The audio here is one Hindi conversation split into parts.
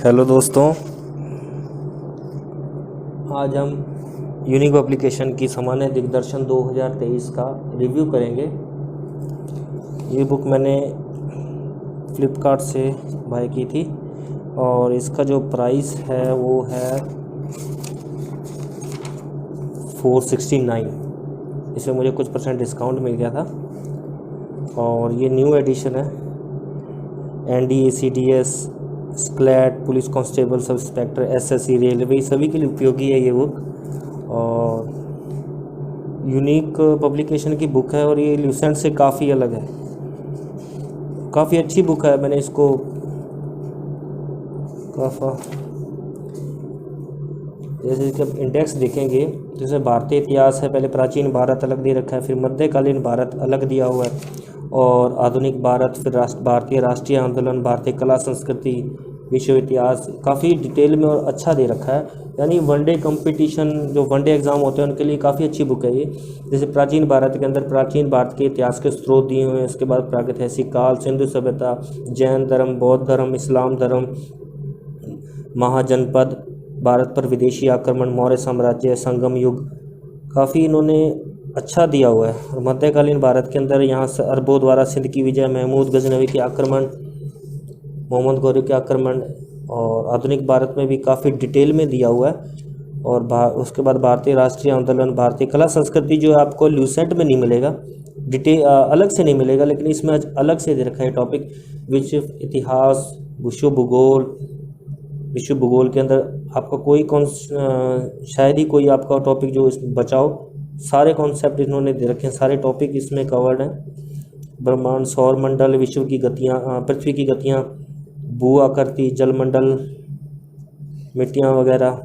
हेलो दोस्तों, आज हम यूनिक एप्लीकेशन की सामान्य दिग्दर्शन 2023 का रिव्यू करेंगे। ये बुक मैंने फ्लिपकार्ट से बाय की थी और इसका जो प्राइस है वो है 469। इसमें मुझे कुछ परसेंट डिस्काउंट मिल गया था और ये न्यू एडिशन है। NDACDS, स्क्लैट, police constable, sub inspector, SSC, railway, सभी के लिए उपयोगी है ये बुक। और यूनिक पब्लिकेशन की बुक है और ये ल्यूसेंट से काफ़ी अलग है, काफ़ी अच्छी बुक है। मैंने इसको जैसे कि अब इंडेक्स देखेंगे तो इसमें भारतीय इतिहास है, पहले प्राचीन भारत अलग दे रखा है, फिर मध्यकालीन भारत अलग दिया हुआ है और आधुनिक भारत, फिर भारतीय राष्ट्रीय आंदोलन, भारतीय कला संस्कृति, विश्व इतिहास, काफ़ी डिटेल में और अच्छा दे रखा है। यानी वनडे कंपटीशन, जो वनडे एग्ज़ाम होते हैं उनके लिए काफ़ी अच्छी बुक है ये। जैसे प्राचीन भारत के अंदर प्राचीन भारत के इतिहास के स्रोत दिए हुए हैं, उसके बाद प्रागैतिहासिक काल, सिंधु सभ्यता, जैन धर्म, बौद्ध धर्म, इस्लाम धर्म, महाजनपद, भारत पर विदेशी आक्रमण, मौर्य साम्राज्य, संगम युग, काफ़ी इन्होंने अच्छा दिया हुआ है। और मध्यकालीन भारत के अंदर यहाँ से अरबों द्वारा सिंध की विजय, महमूद गजनवी के आक्रमण, मोहम्मद गौरी के आक्रमण, और आधुनिक भारत में भी काफ़ी डिटेल में दिया हुआ है। और उसके बाद भारतीय राष्ट्रीय आंदोलन, भारतीय कला संस्कृति, जो आपको ल्यूसेंट में नहीं मिलेगा, डिटेल अलग से नहीं मिलेगा, लेकिन इसमें अलग से दे रखा है टॉपिक। विश्व इतिहास, विश्व भूगोल, विश्व भूगोल के अंदर आपका कोई शायद ही कोई आपका टॉपिक जो बचाओ, सारे कॉन्सेप्ट इन्होंने दे रखे हैं, सारे टॉपिक इसमें कवर्ड हैं। ब्रह्मांड, सौर मंडल, विश्व की गतियाँ, पृथ्वी की गतियाँ, भू आकृति, जलमंडल, मिट्टियाँ वगैरह।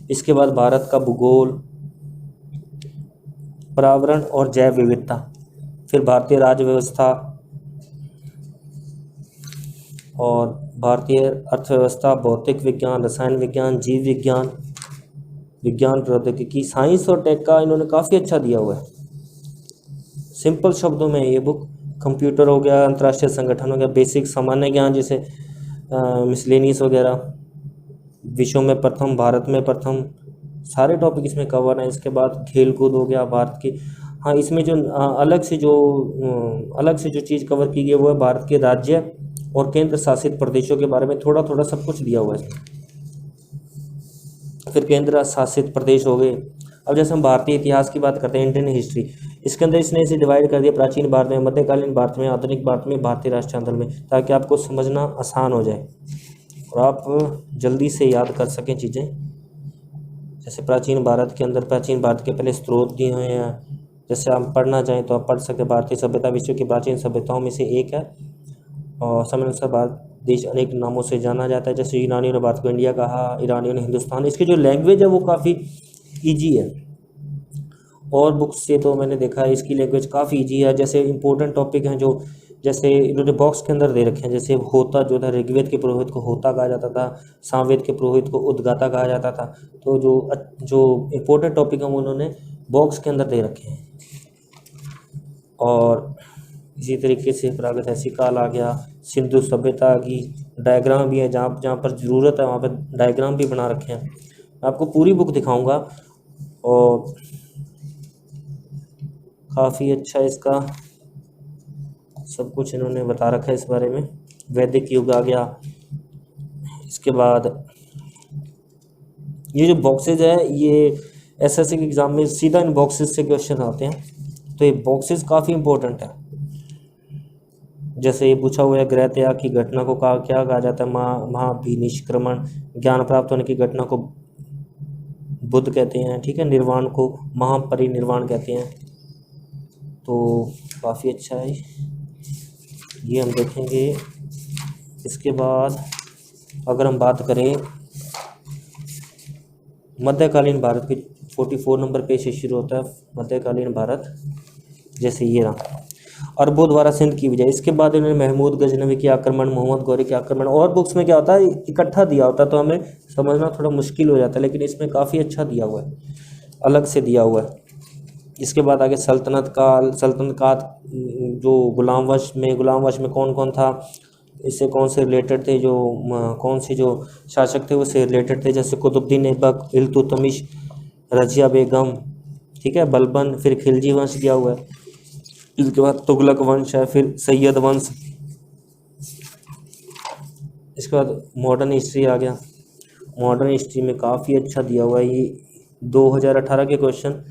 इसके बाद भारत का भूगोल, पर्यावरण और जैव विविधता, फिर भारतीय राज्य व्यवस्था और भारतीय अर्थव्यवस्था, भौतिक विज्ञान, रसायन विज्ञान, जीव विज्ञान, विज्ञान प्रौद्योगिकी, साइंस और टेक का इन्होंने काफ़ी अच्छा दिया हुआ है। सिंपल शब्दों में ये बुक, कंप्यूटर हो गया, अंतर्राष्ट्रीय संगठन हो गया, बेसिक सामान्य ज्ञान जैसे मिसलेनियस वगैरह, विश्व में प्रथम, भारत में प्रथम, सारे टॉपिक इसमें कवर हैं। इसके बाद खेल कूद हो गया भारत की। हाँ, इसमें जो अलग से जो चीज़ कवर की गई है वो है भारत के राज्य और केंद्र शासित प्रदेशों के बारे में थोड़ा थोड़ा सब कुछ दिया हुआ है इसमें। फिर केंद्र शासित प्रदेश हो गए। अब जैसे हम भारतीय इतिहास की बात करते हैं, इंडियन हिस्ट्री, इसके अंदर इसने इसे डिवाइड कर दिया प्राचीन भारत में, मध्यकालीन भारत में, आधुनिक भारत में, भारतीय राष्ट्रीय आंदोलन में, ताकि आपको समझना आसान हो जाए और आप जल्दी से याद कर सकें चीज़ें। जैसे प्राचीन भारत के अंदर प्राचीन भारत के पहले स्रोत दिए हुए हैं, जैसे आप पढ़ना चाहें तो आप पढ़ सकते हैं। भारतीय सभ्यता विश्व की प्राचीन सभ्यताओं में से एक है और समय अनुसार भारत देश अनेक नामों से जाना जाता है। जैसे यूनानियों ने भारत को इंडिया कहा, ईरानियों ने हिंदुस्तान। इसकी जो लैंग्वेज है वो काफ़ी ईजी है, और बुक्स से तो मैंने देखा है इसकी लैंग्वेज काफ़ी ईजी है। जैसे इंपॉर्टेंट टॉपिक हैं जो, जैसे इन्होंने बॉक्स के अंदर दे रखे हैं, जैसे होता जो था, ऋग्वेद के पुरोहित को होता कहा जाता था, सामवेद के पुरोहित को उद्गाता कहा जाता था। तो जो इम्पोर्टेंट टॉपिक हैं वो उन्होंने बॉक्स के अंदर दे रखे हैं। और इसी तरीके से प्रागैतिहासिक काल आ गया, सिंधु सभ्यता की डायग्राम भी है, जहाँ जहाँ पर ज़रूरत है वहाँ पर डायग्राम भी बना रखे हैं। मैं आपको पूरी बुक दिखाऊंगा और काफ़ी अच्छा इसका सब कुछ इन्होंने बता रखा है इस बारे में। वैदिक युग आ गया। इसके बाद ये जो बॉक्सेज है, ये SSC के एग्ज़ाम में सीधा इन बॉक्सेस से क्वेश्चन आते हैं, तो ये बॉक्सेस काफ़ी इंपॉर्टेंट है। जैसे ये पूछा हुआ है, ग्रह त्याग की घटना को क्या कहा जाता है? महाभिनिष्क्रमण। ज्ञान प्राप्त होने की घटना को बुद्ध कहते हैं, ठीक है। निर्वाण को महापरिनिर्वाण कहते हैं। तो काफ़ी अच्छा है, ये हम देखेंगे। इसके बाद अगर हम बात करें मध्यकालीन भारत की, 44 नंबर पेज से शुरू होता है मध्यकालीन भारत। जैसे ये रहा, अरबों द्वारा सिंध की विजय। इसके बाद इन्होंने महमूद गजनवी के आक्रमण, मोहम्मद गौरी के आक्रमण। और बुक्स में क्या होता है, इकट्ठा दिया होता है तो हमें समझना थोड़ा मुश्किल हो जाता है, लेकिन इसमें काफ़ी अच्छा दिया हुआ है, अलग से दिया हुआ है। इसके बाद आगे सल्तनत काल जो गुलामवश में कौन कौन था, इससे कौन से रिलेटेड थे, जो कौन से जो शासक थे उससे रिलेटेड थे, जैसे कुतुबुद्दीन ऐबक, इल्तुतमिश, रजिया बेगम, ठीक है, बलबन, फिर खिलजी वंश दिया हुआ है, इसके बाद तुगलक वंश है, फिर सैयद वंश, इसके बाद मॉडर्न हिस्ट्री आ गया। मॉडर्न हिस्ट्री में काफ़ी अच्छा दिया हुआ है, ये 2018 के क्वेश्चन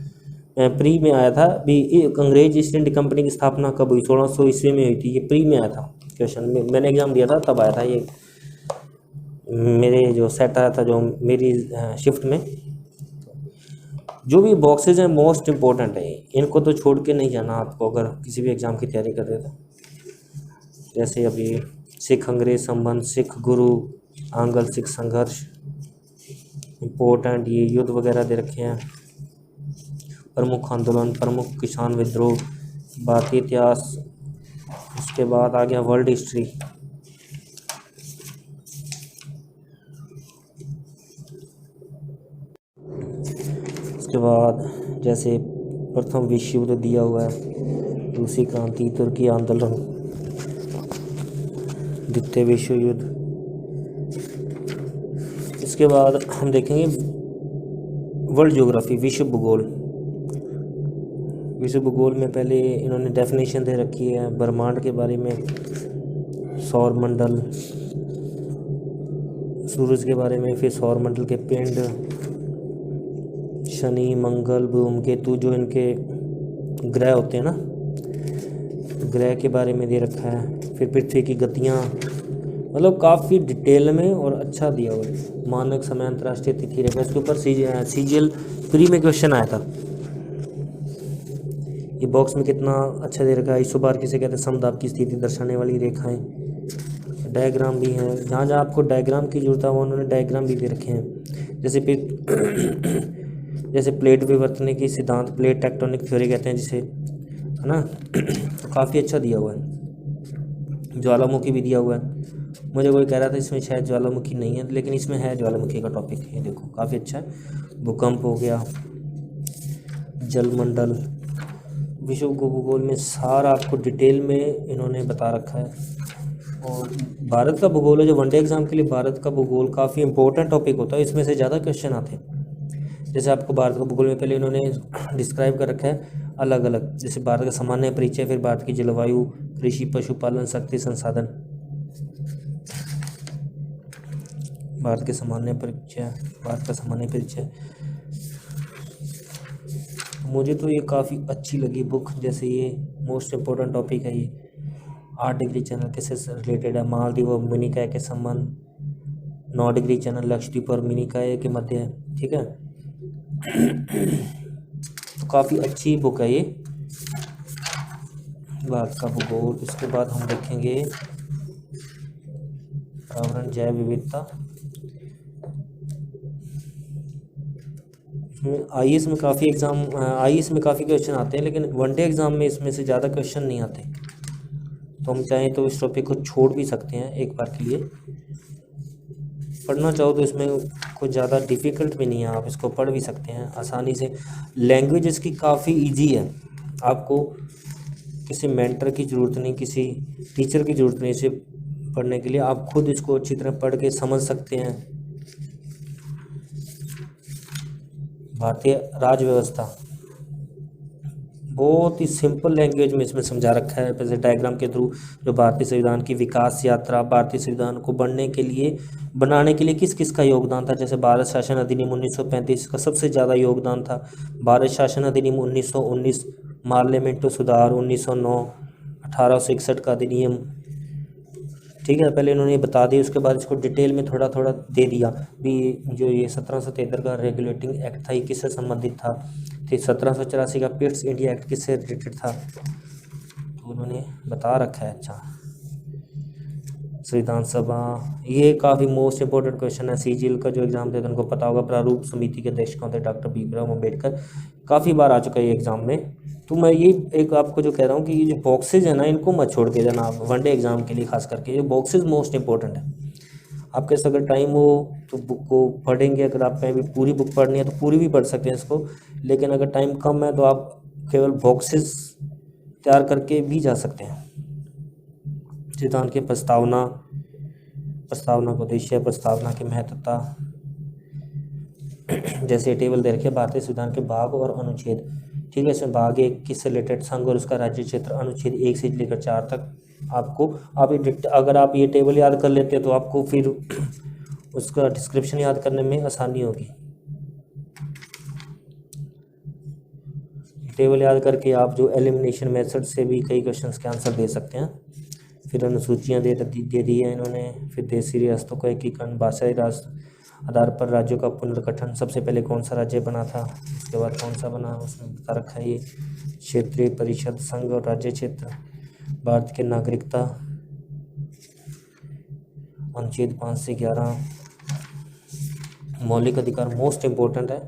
प्री में आया था भी। अंग्रेज ईस्ट इंडिया कंपनी की स्थापना कब हुई? 1600 ईस्वी में हुई थी, ये प्री में आया था क्वेश्चन, मैंने एग्जाम दिया था तब आया था ये, मेरे जो सेट आया था जो मेरी शिफ्ट में। जो भी बॉक्सेज हैं मोस्ट इम्पोर्टेंट है, इनको तो छोड़ के नहीं जाना आपको अगर किसी भी एग्ज़ाम की तैयारी कर रहे हो। जैसे अभी सिख अंग्रेज संबंध, सिख गुरु, आंग्ल सिख संघर्ष, इम्पोर्टेंट, ये युद्ध वगैरह दे रखे हैं, प्रमुख आंदोलन, प्रमुख किसान विद्रोह, भारतीय इतिहास। उसके बाद आ गया वर्ल्ड हिस्ट्री। उसके बाद जैसे प्रथम विश्व युद्ध दिया हुआ है, रूसी क्रांति, तुर्की आंदोलन, द्वितीय विश्व युद्ध। इसके बाद हम देखेंगे वर्ल्ड ज्योग्राफी, विश्व भूगोल। विश्व भूगोल में पहले इन्होंने डेफिनेशन दे रखी है ब्रह्मांड के बारे में, सौरमंडल, सूरज के बारे में, फिर सौरमंडल के पिंड, शनि, मंगल, धूमकेतु, जो इनके ग्रह होते हैं ना, ग्रह के बारे में दे रखा है। फिर पृथ्वी की गतियाँ, मतलब काफ़ी डिटेल में और अच्छा दिया हुआ है। मानक समय, अंतर्राष्ट्रीय तिथि रेखा, इसके ऊपर सीजीएल प्री में क्वेश्चन आया था। ये बॉक्स में कितना अच्छा दे रखा है। आइसोबार किसे कहते हैं? समदाब की स्थिति दर्शाने वाली रेखाएं। डायग्राम भी हैं, जहाँ जहाँ आपको डायग्राम की जरूरत है वो उन्होंने डायग्राम भी दे रखे हैं। जैसे प्लेट विवर्तने की सिद्धांत, प्लेट टेक्टोनिक थ्योरी कहते हैं जिसे, है ना। तो काफ़ी अच्छा दिया हुआ है। ज्वालामुखी भी दिया हुआ है। मुझे कोई कह रहा था इसमें शायद ज्वालामुखी नहीं है, लेकिन इसमें है ज्वालामुखी का टॉपिक, ये देखो काफ़ी अच्छा है। भूकंप हो गया, जलमंडल, विश्व भूगोल में सारा आपको डिटेल में इन्होंने बता रखा है। और भारत का भूगोल है, जो वनडे एग्जाम के लिए भारत का भूगोल काफ़ी इंपॉर्टेंट टॉपिक होता है, इसमें से ज़्यादा क्वेश्चन आते हैं। जैसे आपको भारत का भूगोल में पहले इन्होंने डिस्क्राइब कर रखा है अलग अलग, जैसे भारत का सामान्य परिचय, फिर भारत की जलवायु, कृषि, पशुपालन, शक्ति संसाधन, भारत के सामान्य परिचय, भारत का सामान्य परिचय। मुझे तो ये काफ़ी अच्छी लगी बुक, जैसे ये मोस्ट इम्पोर्टेंट टॉपिक है ये। 8 डिग्री चैनल किससे रिलेटेड है? मालदीव और मिनिकाय के संबंध। 9 डिग्री चैनल लक्षद्वीप और मिनिकाय के मध्य है, ठीक है। तो काफ़ी अच्छी बुक है ये, भारत का भूगोल। इसके बाद हम देखेंगे पर्यावरण, जैव विविधता। आईएएस में काफ़ी आईएएस में काफ़ी क्वेश्चन आते हैं, लेकिन वनडे एग्ज़ाम में इसमें से ज़्यादा क्वेश्चन नहीं आते। तो हम चाहें तो इस टॉपिक को छोड़ भी सकते हैं एक बार के लिए। पढ़ना चाहो तो इसमें कुछ ज़्यादा डिफ़िकल्ट भी नहीं है, आप इसको पढ़ भी सकते हैं आसानी से। लैंग्वेज इसकी काफ़ी इजी है, आपको किसी मेंटर की ज़रूरत नहीं, किसी टीचर की ज़रूरत नहीं इसे पढ़ने के लिए, आप खुद इसको अच्छी तरह पढ़ के समझ सकते हैं। भारतीय राज्य व्यवस्था बहुत ही सिंपल लैंग्वेज में इसमें समझा रखा है, जैसे डायग्राम के थ्रू, जो भारतीय संविधान की विकास यात्रा, भारतीय संविधान को बनाने के लिए किस किस का योगदान था। जैसे भारत शासन अधिनियम 1935 का सबसे ज़्यादा योगदान था। भारत शासन अधिनियम 1919, पार्लियामेंट सुधार 1909, 1861 का अधिनियम, ठीक है। पहले इन्होंने बता दी, उसके बाद इसको डिटेल में थोड़ा थोड़ा दे दिया भी। जो ये 1773 का रेगुलेटिंग एक्ट था ये किससे संबंधित था, फिर 1784 का पिट्स इंडिया एक्ट किससे रिलेटेड था, तो उन्होंने बता रखा है। अच्छा, संविधान सभा, ये काफ़ी मोस्ट इंपॉर्टेंट क्वेश्चन है। सीजीएल का जो एग्जाम देते हैं उनको पता होगा। प्रारूप समिति के अध्यक्ष कौन थे? डॉक्टर भीमराव अम्बेडकर। काफ़ी बार आ चुका है ये एग्जाम में। तो मैं ये एक आपको जो कह रहा हूँ कि ये जो बॉक्सेज है ना, इनको मत छोड़ के जाना आप वनडे एग्जाम के लिए, खास करके ये बॉक्सेज मोस्ट इंपॉर्टेंट है। आपके पास अगर टाइम हो तो बुक को पढ़ेंगे, अगर आप कहीं भी पूरी बुक पढ़नी है तो पूरी भी पढ़ सकते हैं इसको, लेकिन अगर टाइम कम है तो आप केवल बॉक्सेस तैयार करके भी जा सकते हैं। सिद्धांत की प्रस्तावना, प्रस्तावना का उद्देश्य, प्रस्तावना की महत्वता। जैसे टेबल दे रखे भारतीय संविधान के भाग और अनुच्छेद, ठीक है। इसमें भाग 1 किससे रिलेटेड, संघ और उसका राज्य क्षेत्र, अनुच्छेद 1 से लेकर 4 तक। आपको आप अगर आप ये टेबल याद कर लेते हो तो आपको फिर उसका डिस्क्रिप्शन याद करने में आसानी होगी। टेबल याद करके आप जो एलिमिनेशन मेथड से भी कई क्वेश्चंस के आंसर दे सकते हैं। फिर अनुसूचियाँ दे दी है इन्होंने। फिर देशी रियासतों का एकीकरण, भाषाई राष्ट्र आधार पर राज्यों का पुनर्गठन, सबसे पहले कौन सा राज्य बना था, उसके बाद कौन सा बना, उसमें बता रखा है ये। क्षेत्रीय परिषद, संघ और राज्य क्षेत्र, भारत की नागरिकता, अनुच्छेद 5 से 11, मौलिक अधिकार मोस्ट इम्पोर्टेंट है।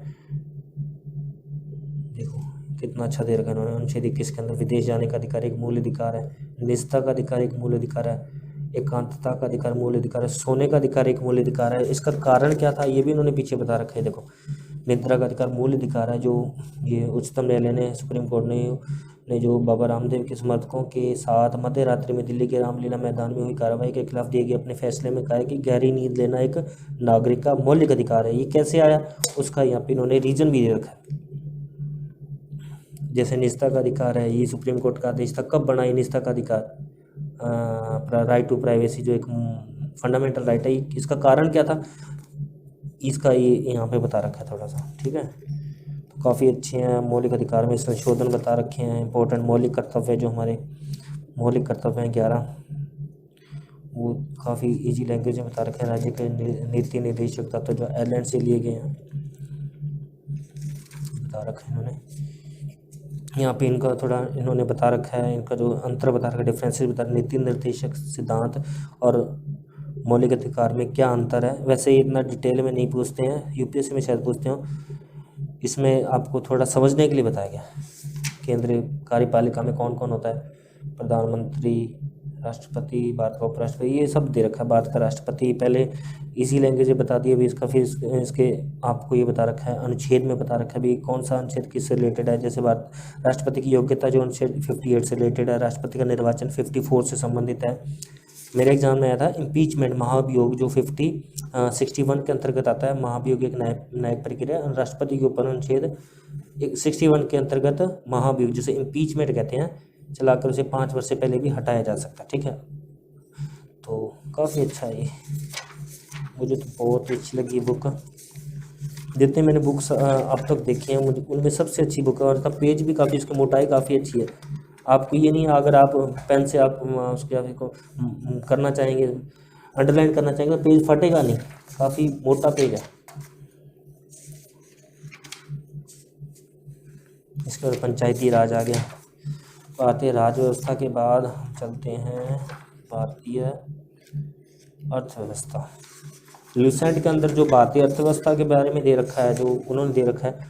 देखो कितना अच्छा दे रखा है इन्होंने। अनुच्छेद 21 के अंदर विदेश जाने का अधिकार एक मूल अधिकार है, निजता का अधिकार एक मूल अधिकार है, एकांतता का अधिकार मूल अधिकार है, सोने का अधिकार एक मूल अधिकार है। इसका कारण क्या था ये भी इन्होंने पीछे बता रखा है। देखो निद्रा का अधिकार मूल अधिकार है, जो ये उच्चतम न्यायालय ने, सुप्रीम कोर्ट ने जो बाबा रामदेव के समर्थकों के साथ मध्य रात्रि में दिल्ली के रामलीला मैदान में हुई कार्रवाई के खिलाफ दिए गए अपने फैसले में कहा है कि गहरी नींद लेना एक नागरिक का मौलिक अधिकार है। ये कैसे आया उसका यहाँ पे इन्होंने रीजन भी दे रखा है। जैसे निजता का अधिकार है, ये सुप्रीम कोर्ट का आदेश था। कब बना ये निजता का अधिकार, राइट टू प्राइवेसी जो एक फंडामेंटल राइट है, इसका कारण क्या था इसका ये यहाँ पे बता रखा है थोड़ा सा, ठीक है। तो काफ़ी अच्छे हैं। मौलिक अधिकार में संशोधन बता रखे हैं। इंपॉर्टेंट मौलिक कर्तव्य, जो हमारे मौलिक कर्तव्य हैं 11, वो काफ़ी इजी लैंग्वेज में बता रखे हैं। राज्य के नीति निर्देशक तत्व जो आयरलैंड से लिए गए हैं बता रखा है इन्होंने। यहाँ पे इनका थोड़ा इन्होंने बता रखा है, इनका जो अंतर बता रखा है, डिफरेंसेस बता रखा है। नीति निर्देशक सिद्धांत और मौलिक अधिकार में क्या अंतर है। वैसे ये इतना डिटेल में नहीं पूछते हैं, यूपीएससी में शायद पूछते हो। इसमें आपको थोड़ा समझने के लिए बताया गया। केंद्रीय कार्यपालिका में कौन कौन होता है, प्रधानमंत्री, राष्ट्रपति, भारत का उपराष्ट्रपति, ये सब दे रखा है। भारत का राष्ट्रपति पहले इजी लैंग्वेज में बता दिया, अभी इसका फिर इसके आपको ये बता रखा है, अनुच्छेद में बता रखा है भी कौन सा अनुच्छेद किससे रिलेटेड है। जैसे भारत राष्ट्रपति की योग्यता जो अनुच्छेद 58 से रिलेटेड है, राष्ट्रपति का निर्वाचन 54 से संबंधित है। मेरे एग्जाम में आया था इम्पीचमेंट, महाभियोग, जो 61 के अंतर्गत आता है। महाभियोग एक न्यायिक प्रक्रिया, राष्ट्रपति के ऊपर अनुच्छेद 61 के अंतर्गत महाभियोग जिसे इम्पीचमेंट कहते हैं, चलाकर उसे 5 वर्ष से पहले भी हटाया जा सकता है, ठीक है। तो काफ़ी अच्छा है ये, मुझे तो बहुत अच्छी लगी बुक। जितने मैंने बुक्स अब तक देखी हैं मुझे उनमें सबसे अच्छी बुक है, और इसका पेज भी काफ़ी, इसकी मोटाई काफ़ी अच्छी है। आपको ये नहीं, अगर आप पेन से आप उसके आपको करना चाहेंगे, अंडरलाइन करना चाहेंगे तो पेज फटेगा नहीं, काफ़ी मोटा पेज है। इसके बाद पंचायती राज आ गया। भारतीय राज व्यवस्था के बाद चलते हैं भारतीय अर्थव्यवस्था। लूसेंट के अंदर जो भारतीय अर्थव्यवस्था के बारे में दे रखा है, जो उन्होंने दे रखा है,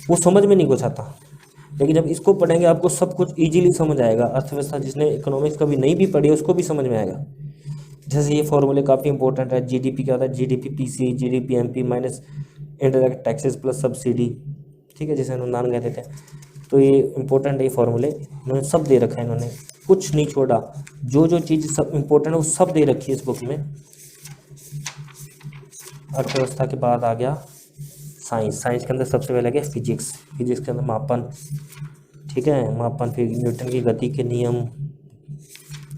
वो समझ में नहीं कुछ आता, लेकिन जब इसको पढ़ेंगे आपको सब कुछ इजीली समझ आएगा। अर्थव्यवस्था जिसने इकोनॉमिक्स कभी नहीं भी पढ़ी उसको भी समझ में आएगा। जैसे ये फॉर्मूले काफ़ी इंपॉर्टेंट है। जीडीपी क्या होता है, GDP PC, GDP MP minus indirect taxes plus subsidy, ठीक है, जिसे अनुदान कहते थे। तो ये इंपॉर्टेंट है, ये फॉर्मूले इन्होंने सब दे रखा है, इन्होंने कुछ नहीं छोड़ा। जो जो चीज़ सब इंपॉर्टेंट है वो सब दे रखी है इस बुक में। अर्थव्यवस्था के बाद आ गया साइंस। साइंस के अंदर सबसे पहले गया फिजिक्स। फिजिक्स के अंदर मापन, ठीक है, मापन, फिर न्यूटन की गति के नियम,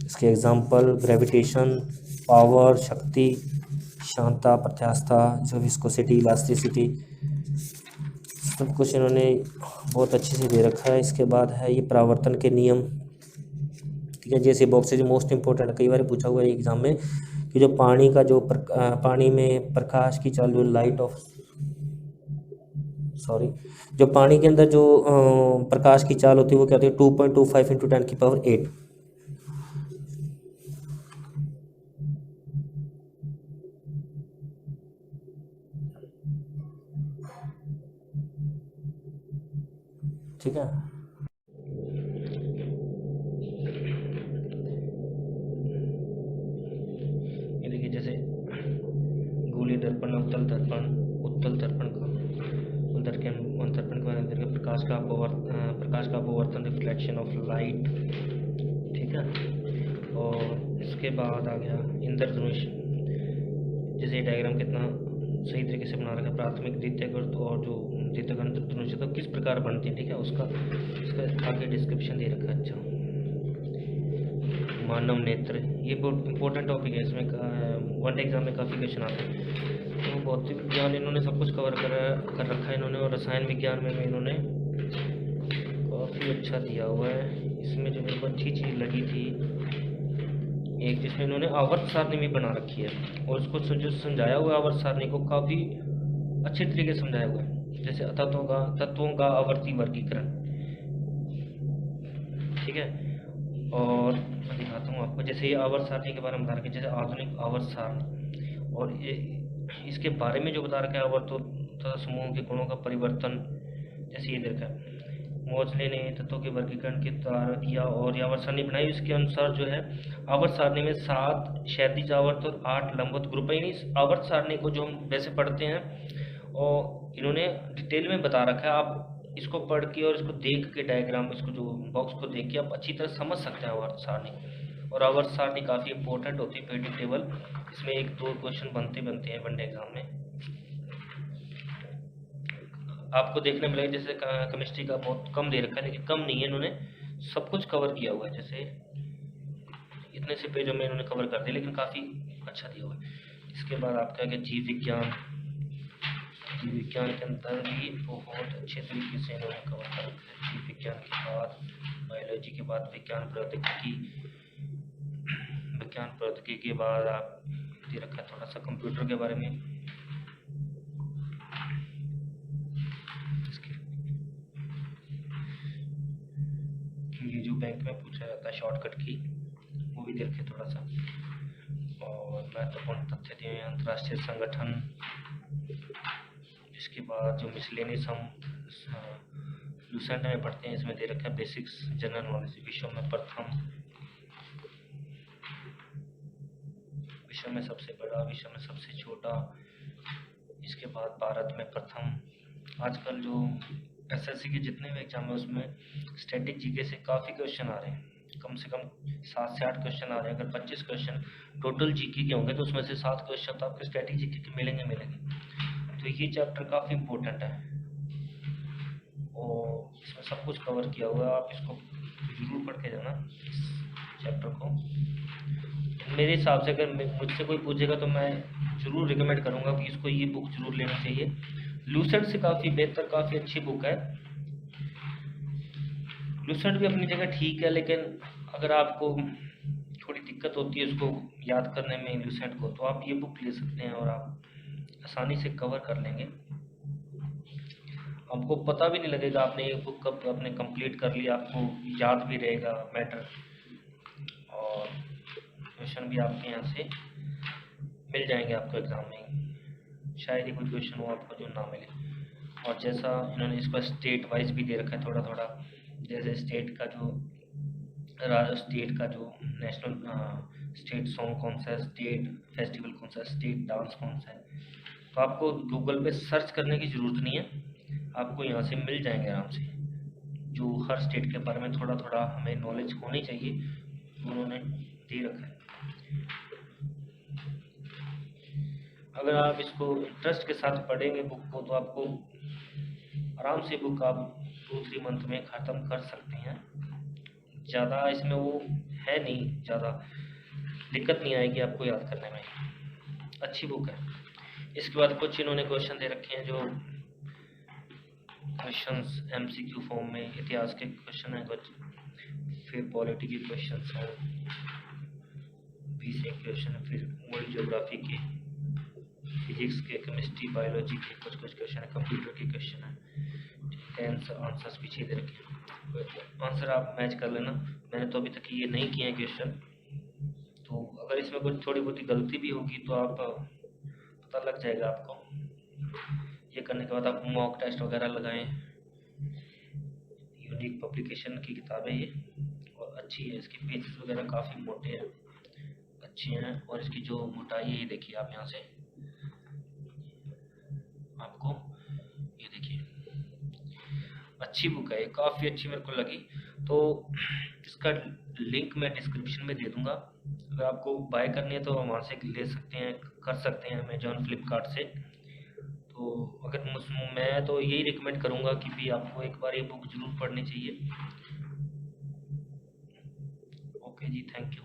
इसके एग्जाम्पल, ग्रेविटेशन, पावर, शक्ति, क्षमता, प्रत्यास्थता, जो विस्कोसिटी, इलास्टिसिटी, सब कुछ इन्होंने बहुत अच्छे से दे रखा है। इसके बाद है ये परावर्तन के नियम, ठीक है। जैसे बॉक्सेज मोस्ट इंपॉर्टेंट, कई बार पूछा हुआ है एग्जाम में कि जो पानी का जो पानी में प्रकाश की चाल, जो लाइट ऑफ जो पानी के अंदर जो प्रकाश की चाल होती है वो क्या होती है, 2.25 × 10⁸ ठीक है। ये देखिए, जैसे गोलीय दर्पण, उत्तल दर्पण, उत्तल दर्पण का दर्पण के अंदर प्रकाश का अपवर्तन परावर्तन रिफ्लेक्शन ऑफ लाइट, ठीक है। और इसके बाद आ गया इंद्रधनुष, जैसे डायग्राम कितना सही तरीके से बना रखा है। प्राथमिक द्वितीयक और जो द्वितीयक इंद्रधनुष तो किस प्रकार बनती है, ठीक है, उसका आगे डिस्क्रिप्शन दे रखा है। अच्छा, मानव नेत्र, ये बहुत इंपॉर्टेंट टॉपिक है, इसमें वन एग्जाम में काफ़ी क्वेश्चन आते हैं। तो भौतिक विज्ञान इन्होंने सब कुछ कवर कर रखा है इन्होंने, और रसायन विज्ञान में इन्होंने काफ़ी अच्छा दिया हुआ है। इसमें जो मेरे को अच्छी चीज़ लगी थी एक, जिसमें इन्होंने आवर्त सारणी भी बना रखी है, और उसको जो समझाया हुआ है आवर्त सारणी को काफ़ी अच्छे तरीके से समझाया हुआ है। जैसे तत्वों का आवर्ती वर्गीकरण, ठीक है। और मैं दिखाता हूँ आपको, जैसे ये आवर्त सारणी के बारे में बता रखा है, जैसे आधुनिक आवर्त सारणी, और ये इसके बारे में जो बता रखा है आवर्त तथा समूहों के गुणों का परिवर्तन, जैसे ये देखा है मोजले ने तत्वों के वर्गीकरण के तार किया और आवर्त सारणी बनाई। इसके अनुसार जो है आवर्त सारणी में 7 क्षैतिज आवर्त और 8 लंबवत ग्रुप है। इस आवर्त सारणी को जो हम वैसे पढ़ते हैं और इन्होंने डिटेल में बता रखा है, आप इसको पढ़ के और इसको देख के डायग्राम, इसको जो बॉक्स को देख के आप अच्छी तरह समझ सकते हैं आवर्त सारणी। और आवर्त सारणी काफ़ी इंपॉर्टेंट होती है, प्रेडिक्टेबल, इसमें 1-2 क्वेश्चन बनते हैं वनडे एग्जाम में। आपको देखने मिलेगा जैसे केमिस्ट्री का बहुत कम दे रखा है, लेकिन कम नहीं है, इन्होंने सब कुछ कवर किया हुआ है। जैसे इतने से पेजों में इन्होंने कवर कर दिया, लेकिन काफ़ी अच्छा दिया हुआ है। इसके बाद आपका है जीव विज्ञान। जीव विज्ञान के अंदर भी बहुत अच्छे तरीके से इन्होंने कवर कर रखा है। जीव विज्ञान के बाद बायोलॉजी के बाद विज्ञान प्रौद्योगिकी, विज्ञान प्रौद्योगिकी के बाद आप दे रखा है थोड़ा सा कंप्यूटर के बारे में। ये जो बैंक में पूछा जाता है शॉर्टकट की, वो भी देखे थोड़ा सा। और महत्वपूर्ण तथ्य दिए अंतर्राष्ट्रीय संगठन। इसके बाद जो मिसलेनियस हम लूसेंट में पढ़ते हैं, इसमें दे रखा है बेसिक्स जनरल नॉलेज, विश्व में प्रथम, विश्व में सबसे बड़ा, विश्व में सबसे छोटा। इसके बाद भारत में प्रथम। आजकल जो एसएससी के जितने भी एग्जाम है उसमें स्टैटिक जीके से काफ़ी क्वेश्चन आ रहे हैं, कम से कम 7 से 8 क्वेश्चन आ रहे हैं। अगर 25 क्वेश्चन टोटल जीके के होंगे तो उसमें से 7 क्वेश्चन तो आपके स्टैटिक जीके के मिलेंगे। तो ये चैप्टर काफ़ी इम्पोर्टेंट है और इसमें सब कुछ कवर किया हुआ है, आप इसको जरूर पढ़ के जाना इस चैप्टर को। मेरे हिसाब से अगर मुझसे कोई पूछेगा तो मैं ज़रूर रिकमेंड करूँगा कि इसको ये बुक जरूर लेनी चाहिए। लूसेंट से काफ़ी बेहतर, काफ़ी अच्छी बुक है। लूसेंट भी अपनी जगह ठीक है, लेकिन अगर आपको थोड़ी दिक्कत होती है उसको याद करने में लूसेंट को, तो आप ये बुक ले सकते हैं और आप आसानी से कवर कर लेंगे। आपको पता भी नहीं लगेगा आपने ये बुक कब आपने कंप्लीट कर लिया, आपको याद भी रहेगा मैटर, और क्वेश्चन भी आपके यहाँ से मिल जाएंगे आपको एग्ज़ाम में। शायद ही कोई क्वेश्चन हो आपको जो ना मिले। और जैसा इन्होंने इसका स्टेट वाइज भी दे रखा है थोड़ा थोड़ा, जैसे स्टेट का जो नेशनल स्टेट सॉन्ग कौन सा है, स्टेट फेस्टिवल कौन सा है, स्टेट डांस कौन सा है। तो आपको गूगल पे सर्च करने की ज़रूरत नहीं है, आपको यहाँ से मिल जाएंगे आराम से। जो हर स्टेट के बारे में थोड़ा थोड़ा हमें नॉलेज होनी चाहिए उन्होंने दे रखा है। अगर आप इसको इंटरेस्ट के साथ पढ़ेंगे बुक को, तो आपको आराम से बुक आप 2-3 मंथ में ख़त्म कर सकते हैं। ज़्यादा इसमें वो है नहीं, ज़्यादा दिक्कत नहीं आएगी आपको याद करने में, अच्छी बुक है। इसके बाद कुछ इन्होंने क्वेश्चन दे रखे हैं, जो क्वेश्चंस एमसीक्यू फॉर्म में, इतिहास के क्वेश्चन हैं कुछ, फिर पॉलिटी के क्वेश्चन हैं, 20 क्वेश्चन, फिर वर्ल्ड ज्योग्राफी के, फिजिक्स के, केमिस्ट्री, बायोलॉजी के कुछ क्वेश्चन है, कंप्यूटर के क्वेश्चन है। आंसर्स पीछे दे रखे हैं, आंसर आप मैच कर लेना। मैंने तो अभी तक ये नहीं किए हैं क्वेश्चन, तो अगर इसमें कुछ थोड़ी बहुत गलती भी होगी तो आप पता लग जाएगा आपको। ये करने के बाद आप मॉक टेस्ट वगैरह लगाएं। यूनिक पब्लिकेशन की किताब है ये, और अच्छी है, इसके पेजेस वगैरह काफ़ी मोटे हैं, अच्छे हैं। और इसकी जो मोटाई है ये देखिए आप, यहाँ से आपको ये देखिए अच्छी बुक है, काफ़ी अच्छी मेरे को लगी। तो इसका लिंक मैं डिस्क्रिप्शन में दे दूंगा, अगर आपको बाय करनी है तो वहाँ से ले सकते हैं, कर सकते हैं अमेजॉन फ्लिपकार्ट से। तो अगर मैं तो यही रिकमेंड करूँगा कि भी आपको एक बार ये बुक ज़रूर पढ़नी चाहिए। ओके जी, थैंक यू।